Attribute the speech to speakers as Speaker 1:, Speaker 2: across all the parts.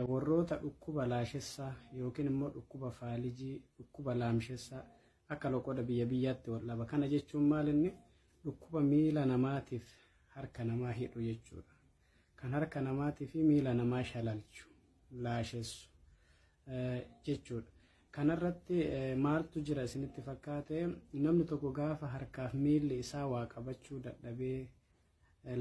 Speaker 1: warroota dhukkuba laashessaa yookiin immoo dhukkuba faalijii, dhukkuba laamshessaa akka loqoda biyya biyyaatti wallaba. Kana jechuun maal inni dhukkuba miila namaatiif harka namaa hidhu jechuudha. Kan harka namaatii fi miila namaa shalalchu, laashessu jechuudha. Kanarratti maaltu jira isinitti fakkaate? Namni tokko gaafa harkaaf miilli isaa waa qabachuu dadhabee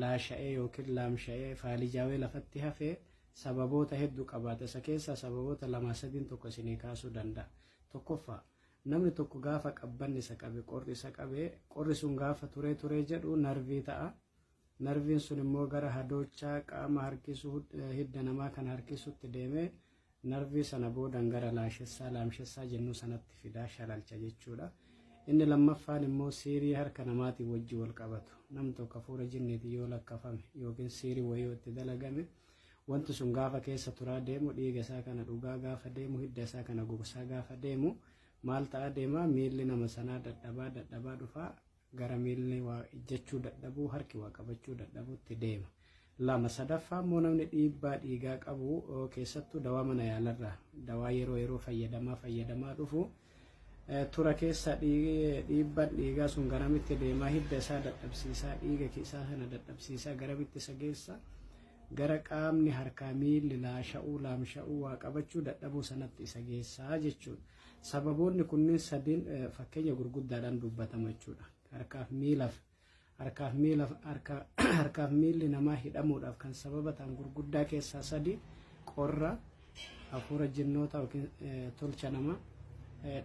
Speaker 1: laasha'ee yookiin laamsha'ee faalijaawee lafatti hafee sababoota hedduu qabaata. Isa keessaa sababoota 2-3 tokko isinii kaasuu danda'a. Tokkoffaa namni tokko gaafa qabbanni isa qabe, qorri isa qabe, qorri sun gaafa turee jedhu narvii ta'a. Narviin sun immoo gara hadoochaa qaama harkisuu hidda namaa kan harkisutti deemee narvii sana boodan gara laamshessaa jennu sanatti fidaa shalalcha jechuudha. Inni lammaffaan immoo siirii harka namaatiin wajji wal qabatu. Namni tokko hafuura jinniitiin yoo lakkafame yookiin siirii wayii itti dalagame wanti sun gaafa keessa turaa deemu, dhiiga isaa kana dhugaa gaafa deemu, hidda isaa kana gogsaa gaafa deemu maal ta'a deema? Miilli nama sanaa dadhabaa dhufaa gara miilli waa ijjechuu dadhabuu, harki waa qabachuu dadhabuutti deema. Lama sadaffaa immoo namni dhiibbaa dhiigaa qabu keessattuu dawaa mana yaalarraa dawaa yeroo fayyadamaa dhufu tura keessa dhiibbaan dhiigaa sun garamitti deemaa? Hidda isaa dadhabsiisaa, dhiiga isaa sana dadhabsiisaa garamitti isa geessa? Gara qaamni harkaa miilli laamsha'uu waa qabachuu dadhabuu sanatti isa geessaa jechuudha. Sababoonni kunniin sadiin fakkeenya gurguddaadhaan dubbatama jechuudha. Harkaaf miilli namaa hidhamuudhaaf kan sababa ta'an gurguddaa keessaa sadi qorra, hafuura jinnoota yookiin tolcha namaa,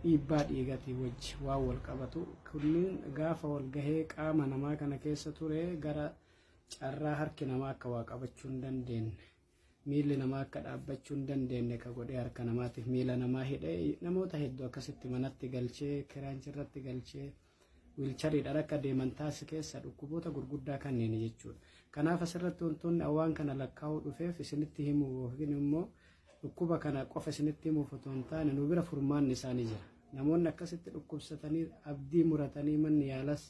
Speaker 1: dhiibbaa dhiigatii wajji waan wal qabatu. Kunniin gaafa wal gahee qaama namaa kana keessa ture gara carraa harki namaa akka waa qabachuu hin dandeenye, miilli namaa akka dhaabbachuu hin dandeenye ka godhee harka namaatiif miila namaa hidhee namoota hedduu akkasitti manatti galchee, kiraanchirratti galchee, wiilchariidhaan akka deeman taasise keessa dhukkuboota gurguddaa kanneen jechuudha. Kanaaf asirratti wantoonni awwaan kana lakkaa'uu dhufeef isinitti himu yookiin immoo dhukkuba kana qofa isinitti himuuf otoo hin taane nu bira furmaanni isaanii jira. Namoonni akkasitti dhukkubsatanii abdii muratanii manni yaalas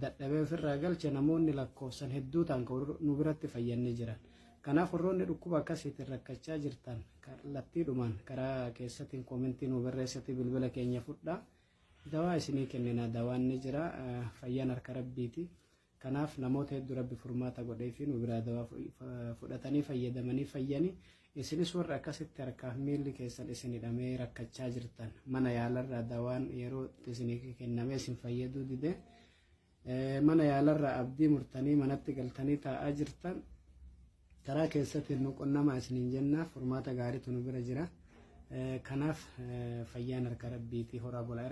Speaker 1: dadhabee ofirraa galche namoonni lakkoofsan hedduu ta'an nu biratti fayyanii jiran. Kanaaf warroonni dhukkuba akkasiitiin rakkachaa jirtan kallattiidhumaan karaa keessattiin koomentii nu barreessatti bilbila keenya fudhaa. Dawaa isinii kennina, dawaan ni jira, fayyaan harka rabbiiti. Kanaaf namoota hedduu rabbi furmaata godhee fi nu biraa dawaa fudhatanii fayyadamanii fayyanii. Isinis warra akkasitti harkaaf miilli keessan isin hidhamee rakkachaa jirtan mana yaalarraa dawaan yeroo isinii kennamee isin fayyaduu dide mana yaalarraa abdii murtanii manatti galtanii taa'aa jirtan karaa keessatti nu qunnamaa isiniin jenna. Furmaata gaariitu nu bira jira. Kanaaf fayyaan harka rabbiitii horaa bulaa.